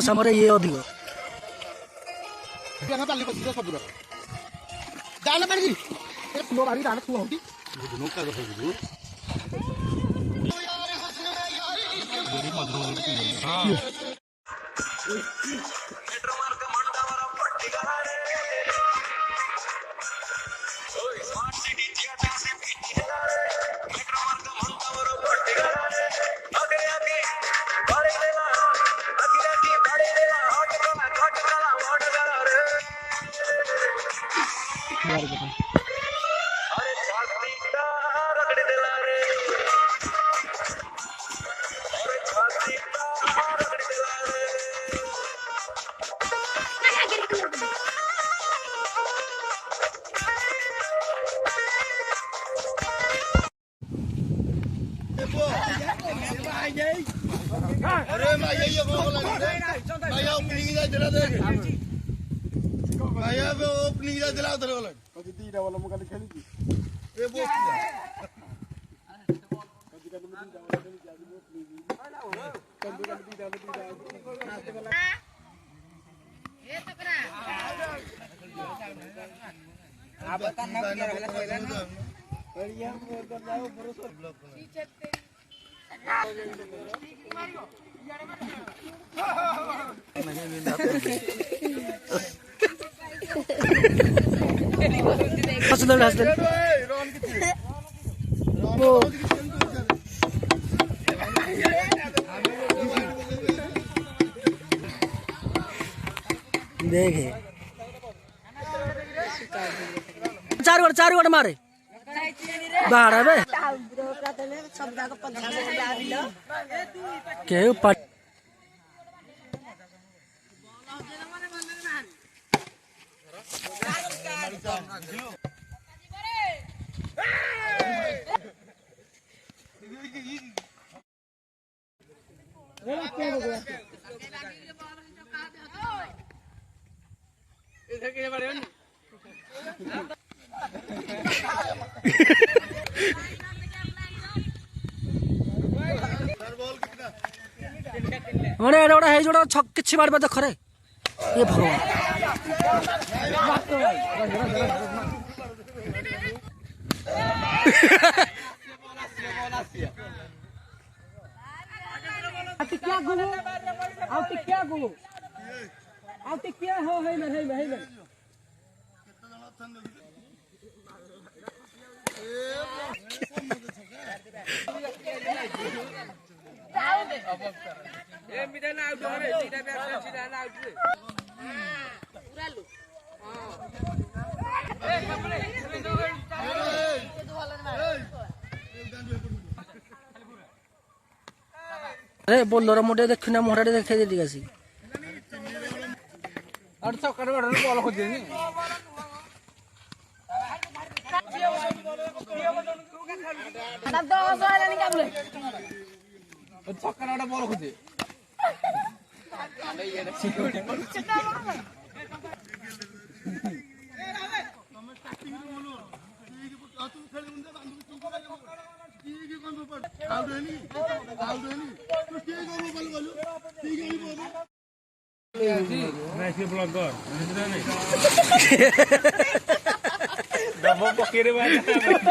समरे ये अधिक जाना पड़ी नो बारी जाना तू होती अरे मैं यही भैया ओपनिंग दिला दे भैया ओपनिंग दिला उधर वाला कदी तीरा वाला मुका खेली थी ए वो ये तकरा आप बता ना क्या वाला कोइला ना बढ़िया मोर कर जाओ भरोसा पीछे देखे चार गोट मारे बाहर है के ऊपर मैंने एडा है जोड़ा छक किछि मारबे देख रे ये भगवान टिकिया गुलो आउ टिकिया हो है में ए मिडल आउट रे सीधा बैक सीधा आउट रे पूरा लो हां ए कपड़े दो अरे बोल रे मोटे देखना मोहरा देखे दे दिगासी 800 करोड़ बॉल खो देनी अब 10 वाला नहीं काबले छक्का वाला बॉल खो दे अरे ये सिक्योरिटी छक्का मार हम स्टार्टिंग में बोलो ठीक है तू खेल मुंडे बांधू तू ठीक है कौन पर आउट है नहीं तो ठीक है वो बोलो ठीक है बोलो मैं इसके ब्लॉक कर नहीं डबो पकेरे वाला